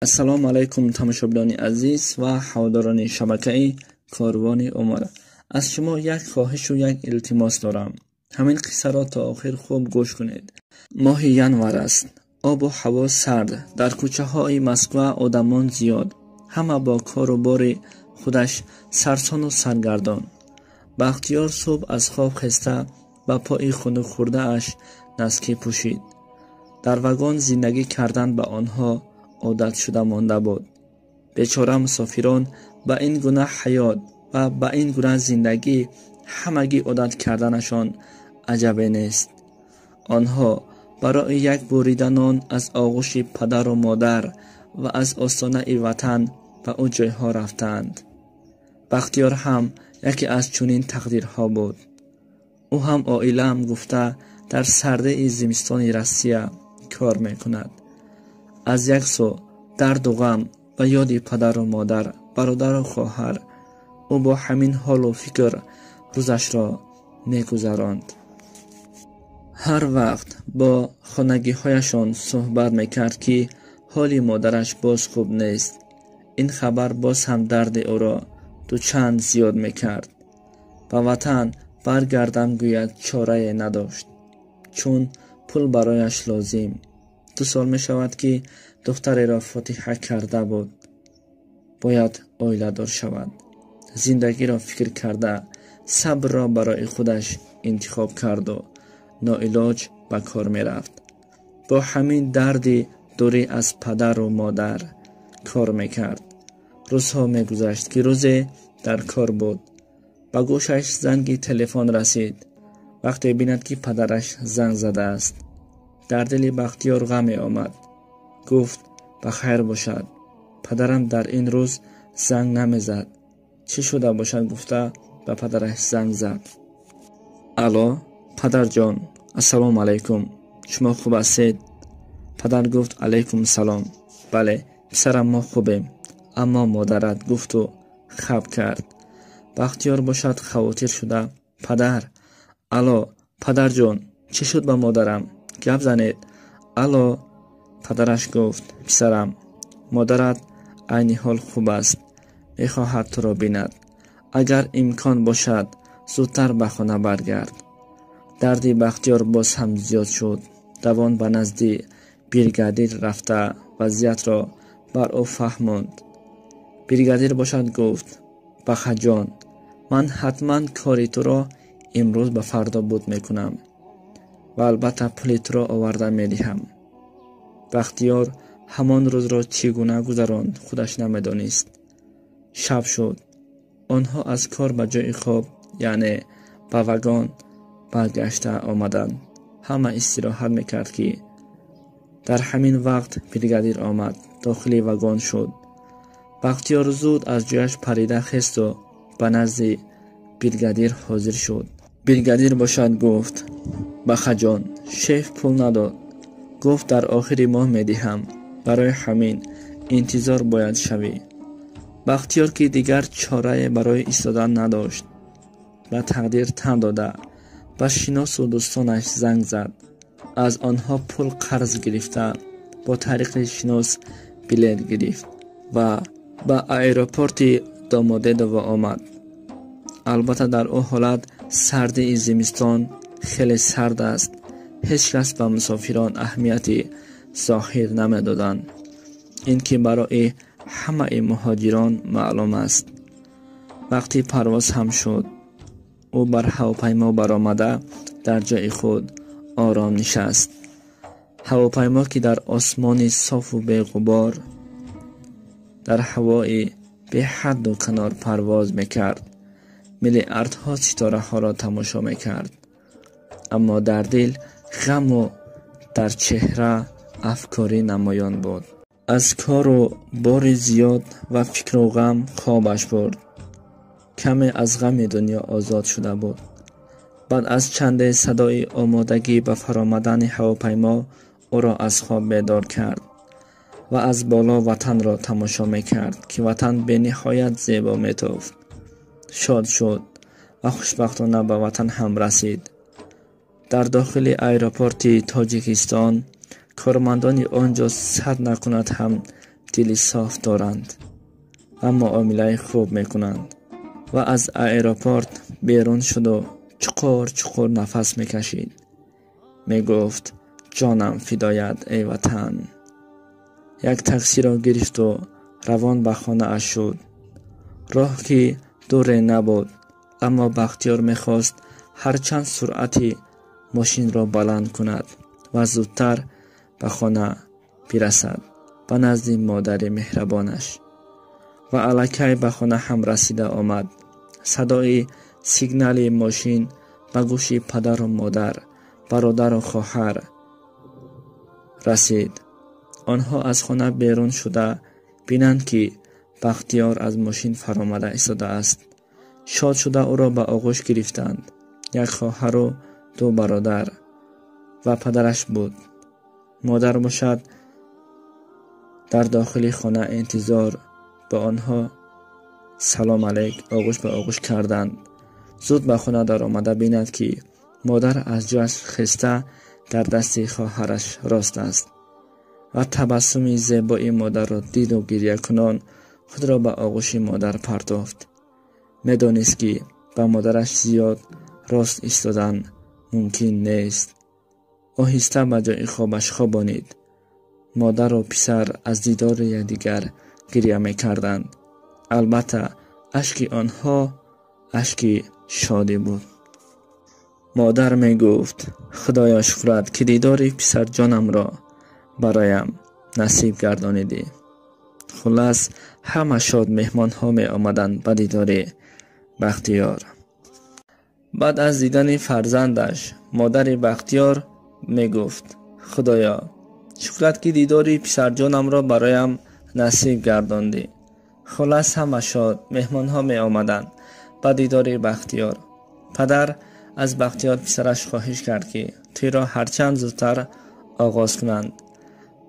السلام علیکم تماشاگران عزیز و هواداران شبکه کاروان عمر. از شما یک خواهش و یک التماس دارم. همین قصه را تا آخر خوب گوش کنید. ماه ینور است. آب و هوا سرد. در کوچه های مسکو آدمان زیاد. همه با کار و بار خودش سرسان و سرگردان. بختیار صبح از خواب خسته با پای خنک خورده اش نسکی پوشید. در واگن زندگی کردن به آنها عادت شده مانده بود. بیچاره مسافران با این گونه حیات و با این گونه زندگی همگی عادت کردنشان عجبی نیست. آنها برای یک بریده نان از آغوش پدر و مادر و از آستانه وطن به او جایها رفتند. بختیار هم یکی از چنین تقدیرها بود. او هم عائله‌ام گفته در سرده زمستان روسیه کار میکند. از یک سو درد و غم و یاد پدر و مادر، برادر و خواهر، او با همین حال و فکر روزش را میگذراند. هر وقت با خانگی هایشان صحبت میکرد که حال مادرش باز خوب نیست. این خبر باز هم درد او را دو چند زیاد میکرد. به وطن برگردم گوید چاره نداشت، چون پول برایش لازم. 2 سال می شود که دختری را فاتحه کرده بود. باید عائله دار شود. زندگی را فکر کرده صبر را برای خودش انتخاب کرد و ناعلاج به کار می رفت. با همین دردی دوری از پدر و مادر کار می کرد. روزها می گذشت که روزی در کار بود. به گوشش زنگ تلفن رسید. وقتی بیند که پدرش زنگ زده است، در دل بختیار غم آمد. گفت بخیر باشد. پدرم در این روز زنگ نمیزد. چی شده باشد؟ گفته به پدرش زنگ زد. الو پدر جان، السلام علیکم، شما خوب هستید؟ پدر گفت علیکم سلام. بله پسرم ما خوبیم، اما مادرت گفت و خب کرد. بختیار باشد خواطر شده. پدر، الو پدر جان، چی شد با مادرم؟ گپ زنید. الو. پدرش گفت پسرم، مادرت عین حال خوب است، میخواهد تو را بیند. اگر امکان باشد زودتر به خانه برگرد. دردی بختیار باز هم زیاد شد. دوان به نزد بریگادیر رفته وضعیت را بر او فهماند. بریگادیر باشد گفت بخا جان، من حتما کاری تو را امروز به فردا بود میکنم و البته پول تو را آورده میدهم. بختیار همان روز را چگونه گذراند خودش نمیدانست. شب شد. آنها از کار به جای خواب، یعنی به واگن برگشته آمدند. همه استراحت میکرد که در همین وقت بریگادیر آمد. داخل واگن شد. بختیار زود از جایش پریده خست و به نزد بریگادیر حاضر شد. بریگادیر باشد گفت بخا جان، شیف پول نداد. گفت در آخر ماه میدهم، برای همین انتظار باید شوی. بختیار که دیگر چاره برای ایستادن نداشت، به تقدیر تن داده به شناس و دوستانش زنگ زد. از آنها پول قرض گرفته با طریق شناس بلیط گرفت و به ایروپورت داماده و آمد. البته در او حالت سرد زمستان خیلی سرد است. هیچ کس به مسافران اهمیتی ظاهر نمی‌دادند. این که برای همه مهاجران معلوم است. وقتی پرواز هم شد، او بر هواپیما برآمده در جای خود آرام نشست. هواپیما که در آسمان صاف و بی غبار در هوای به حد و کنار پرواز میکرد، میلیاردها ستاره ها را تماشا میکرد. اما در دل غم و در چهره افکاری نمایان بود. از کار و بار زیاد و فکر و غم خوابش برد. کمی از غم دنیا آزاد شده بود. بعد از چند صدای آمادگی به فرآمدن هواپیما او را از خواب بیدار کرد و از بالا وطن را تماشا میکرد که وطن به نهایت زیبا میتافت. شاد شد و خوشبختانه به وطن هم رسید. در داخل ایروپورت تاجیکستان کارمندان آنجا صد نکند هم دلی صاف دارند و معامله خوب میکنند. و از ایروپورت بیرون شد و چقور نفس میکشید. میگفت جانم فدایت ای وطن. یک تاکسی را گرفت و روان به خانه اش شد. راه که دور نبود، اما بختیار میخواست هرچند سرعتی ماشین را بلند کند و زودتر به خانه برسد به نزد مادر مهربانش. و الکی به خانه هم رسیده آمد. صدای سیگنال ماشین به گوش پدر و مادر، برادر و خواهر رسید. آنها از خانه بیرون شده بینند که بختیار از ماشین فرامده ایستاده است. شاد شده او را به آغوش گرفتند. یک خواهر و دو برادر و پدرش بود. مادر باشد در داخل خانه انتظار به آنها سلام علیک آغوش به آغوش کردند. زود به خانه در آمده بیند که مادر از جاش خسته در دست خواهرش راست است و تبسم زیبای مادر را دید و گریه کنان خود را به آغوش مادر پرداخت. میدانست که به مادرش زیاد راست ایستادن ممکن نیست. آهسته به جای خوابش خوابانید. مادر و پسر از دیدار یکدیگر گریه می‌کردند. البته اشک آنها اشک شادی بود. مادر میگفت خدایا شکرت که دیدار پسر جانم را برایم نصیب گردانیدی. خلاص همه شاد مهمان ها می آمدند به دیدار بختیار. بعد از دیدن فرزندش مادر بختیار می گفت خدایا شکرت که دیدار پسر جانم را برایم نصیب گرداندی. خلاص همه شاد مهمان ها می آمدند به دیدار بختیار. پدر از بختیار پسرش خواهش کرد که توی را هرچند زودتر آغاز کنند.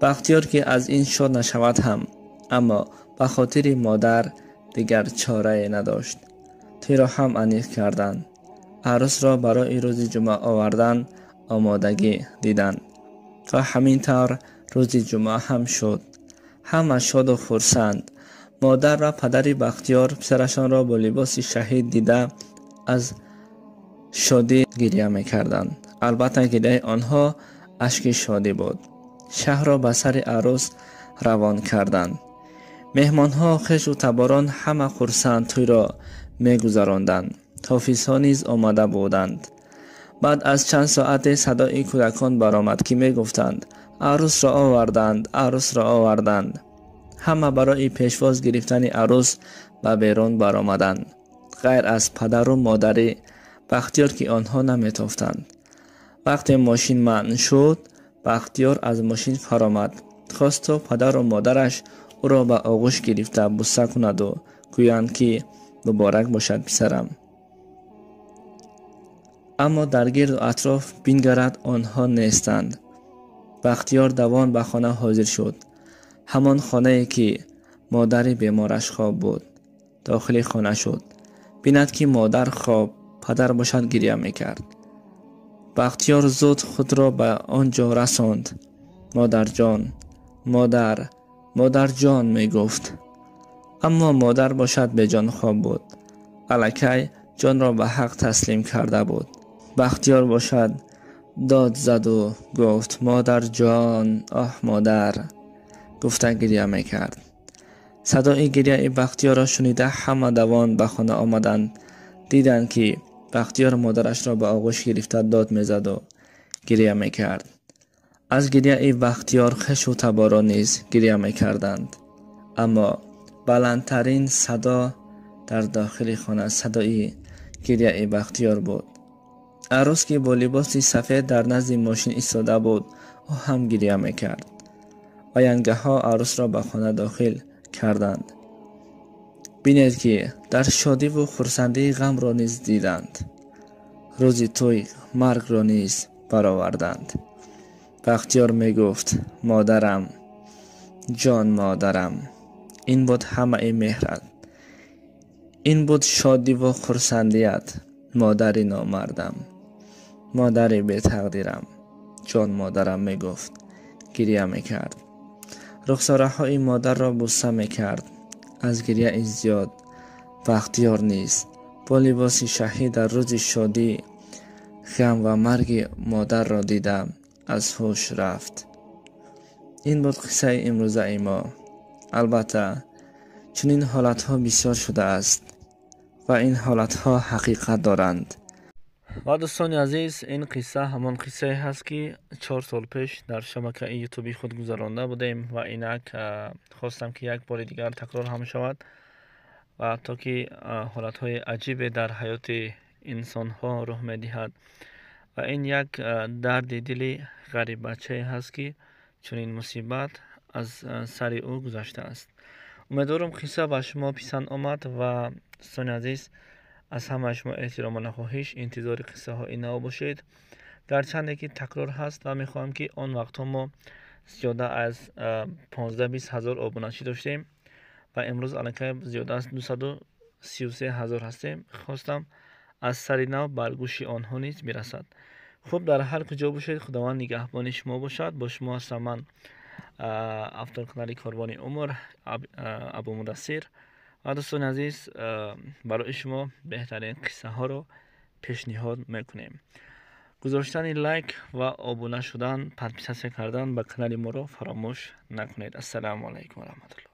بختیار که از این شاد نشود هم، اما به خاطر مادر دیگر چاره نداشت. توی را هم انیق کردند. عروس را برای روز جمعه آوردن آمادگی دیدند و همین طور روز جمعه هم شد. همه شاد و خرسند. مادر و پدر بختیار پسرشان را با لباس شهید دیده از شادی گریه می‌کردند. البته گریه آنها اشک شادی بود. شهر را به سر عروس روان کردند. مهمان‌ها خوش و تباران همه خرسند توی را می‌گذراندند. حافظها نیز آمده بودند. بعد از چند ساعت صدای کودکان برآمد که می‌گفتند عروس را آوردند، عروس را آوردند. همه برای پیشواز گرفتن عروس به بیرون برآمدند، غیر از پدر و مادر بختیار که آنها نمی‌تافتند. وقتی ماشین منع شد بختیار از ماشین فرامد. خواست تا پدر و مادرش او را به آغوش گرفته بوسه کند و گویند که مبارک باشد پسرم. اما در گرد و اطراف بینگرد آنها نیستند. بختیار دوان به خانه حاضر شد. همان خانه که مادر بیمارش خواب بود. داخل خانه شد. بیند که مادر خواب، پدر باشد گریه میکرد. بختیار زود خود را به آنجا رساند. مادر جان، مادر جان می گفت. اما مادر باشد به جان خواب بود. الکی جان را به حق تسلیم کرده بود. بختیار باشد داد زد و گفت مادر جان، آه مادر، گفته گریه میکرد. صدای گریه بختیار را شنیده همه دوان به خانه آمدند. دیدند که بختیار مادرش را به آغوش گرفته داد میزد و گریه میکرد. از گریه بختیار خوش و تباران نیز گریه میکردند. اما بلندترین صدا در داخل خانه صدای گریه بختیار بود. عروس که با لباس سفید در نزد ماشین ایستاده بود او هم گریه میکرد. آینگه‌ها عروس را به خانه داخل کردند. بینید که در شادی و خرسندی غم را نیز دیدند. روز توی مرگ را نیز برآوردند. بختیار می گفت مادرم جان، مادرم. این بود همه مهرت، این بود شادی و خرسندیت. مادر نامردم، مادر بی تقدیرم، جان مادرم می گفت. گریه می کرد. رخساره های مادر را بوسه می کرد. از گریه زیاد بختیار نیست. با لباس شهید در روز شادی غم و مرگ مادر را دیده از هوش رفت. این بود قصه امروزه ما. البته چنین حالت ها بسیار شده است و این حالت ها حقیقت دارند. و دوستان عزیز، این قصه همان قصه هست که 4 سال پیش در شبکه یوتیوبی خود گذرانده بودیم و اینک خواستم که یک بار دیگر تکرار هم شود و تا که حالت های عجیب در حیات انسان ها رخ می دهد و این یک درد دلی غریب بچه هست که چنین مصیبت از سر او گذشته است. امیدوارم قصه به شما پسند آمد و دوستان عزیز، از همه شما احترام و نخواهش انتظار قصه های نو باشید. گرچند که تکرار هست و میخواهم که آن وقت ما زیاده از 15-20 هزار آبونچی داشتیم و امروز الانکه زیاده از 233 هزار هستیم. خواستم از سر نو برگوشی آنها نیز برسد. خب در هر کجا باشید، خداوند نگهبان شما باشد. با شما هستم من افضل کانال کاروان عمر ابو مدثر. و دوستان عزیز، برای شما بهترین قصه ها رو پیشنهاد میکنیم. گذاشتن لایک و آبونه شدن، پادپیسه کردن به کانال ما رو فراموش نکنید. السلام علیکم و رحمت الله.